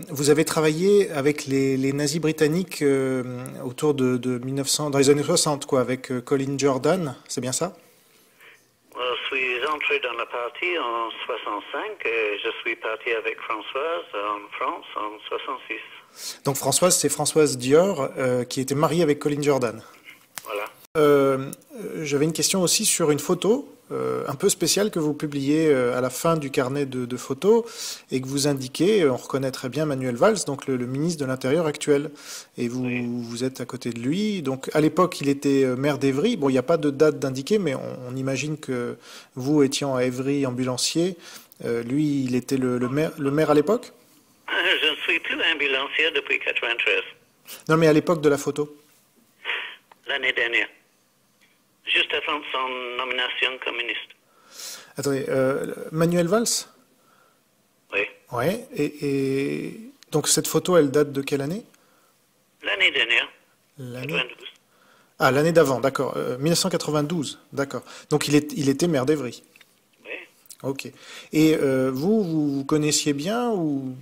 vous avez travaillé avec les nazis britanniques autour de 1900, dans les années 60, quoi, avec Colin Jordan, c'est bien ça? Je suis entré dans la partie en 65 et je suis parti avec Françoise en France en 66. Donc Françoise, c'est Françoise Dior, qui était mariée avec Colin Jordan. Voilà. J'avais une question aussi sur une photo un peu spéciale que vous publiez à la fin du carnet de photos et que vous indiquez, on reconnaît très bien Manuel Valls, donc le ministre de l'Intérieur actuel. Et vous, Oui. vous êtes à côté de lui. Donc à l'époque, il était maire d'Évry. Bon, il n'y a pas de date d'indiquer, mais on imagine que vous étiez à Évry ambulancier. Lui, il était le maire à l'époque? Je ne suis plus ambulancier depuis 93, Non, mais à l'époque de la photo. l'année dernière, juste avant son nomination communiste. Attendez, Manuel Valls? Oui. Ouais. Et donc cette photo, elle date de quelle année? L'année dernière, L'année. 92. Ah, l'année d'avant, d'accord. 1992, d'accord. Donc il était maire d'Évry. Oui. Ok. Et vous connaissiez bien ou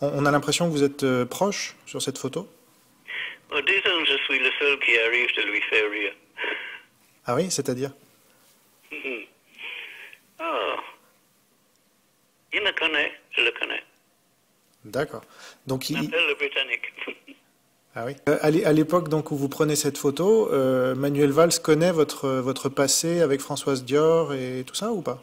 on a l'impression que vous êtes proche sur cette photo? Disons, je suis le seul qui arrive de lui faire rire. Ah oui, c'est-à-dire? Oh, il me connaît, je le connais. D'accord. Donc Il m'appelle le Britannique. ah oui. À l'époque donc où vous prenez cette photo, Manuel Valls connaît votre passé avec Françoise Dior et tout ça ou pas?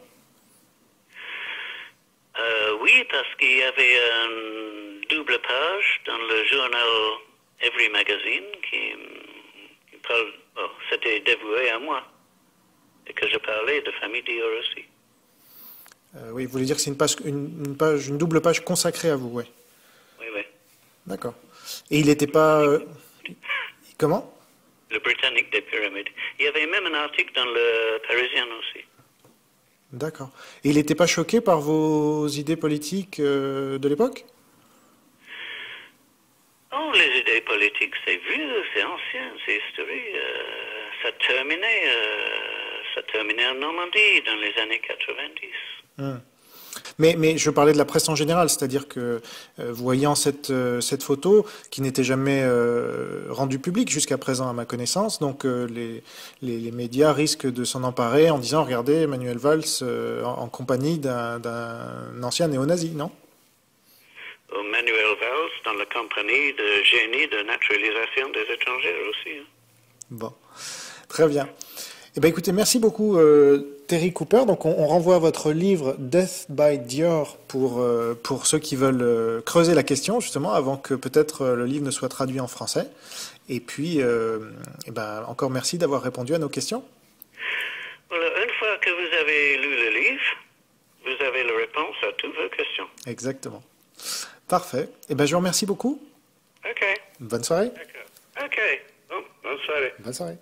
Oui, parce qu'il y avait une double page dans le journal Every Magazine qui parle, c'était dévoué à moi et que je parlais de famille Dior aussi. Oui, vous voulez dire que c'est une double page consacrée à vous, ouais. Oui, oui. D'accord. Et il n'était pas... comment? Le Britannique des pyramides. Il y avait même un article dans le Parisien aussi. D'accord. Et il n'était pas choqué par vos idées politiques de l'époque? Oh, les idées politiques, c'est vieux, c'est ancien, c'est historique. Ça terminait en Normandie dans les années 90. Hmm. Mais je parlais de la presse en général, c'est-à-dire que voyant cette photo qui n'était jamais rendue publique jusqu'à présent à ma connaissance, donc les médias risquent de s'en emparer en disant regardez Emmanuel Valls en compagnie d'un ancien néo-nazi, non? Manuel Valls dans la compagnie de génie de naturalisation des étrangers aussi. Bon, très bien. Eh bien, écoutez, merci beaucoup Terry Cooper. Donc on renvoie à votre livre Death by Dior pour ceux qui veulent creuser la question justement avant que peut-être le livre ne soit traduit en français. Et puis, eh ben, encore merci d'avoir répondu à nos questions. Voilà, une fois que vous avez lu le livre, vous avez la réponse à toutes vos questions. Exactement. Parfait. Eh ben, je vous remercie beaucoup. OK. Bonne soirée. D'accord. OK. Bon, bonne soirée. Bonne soirée.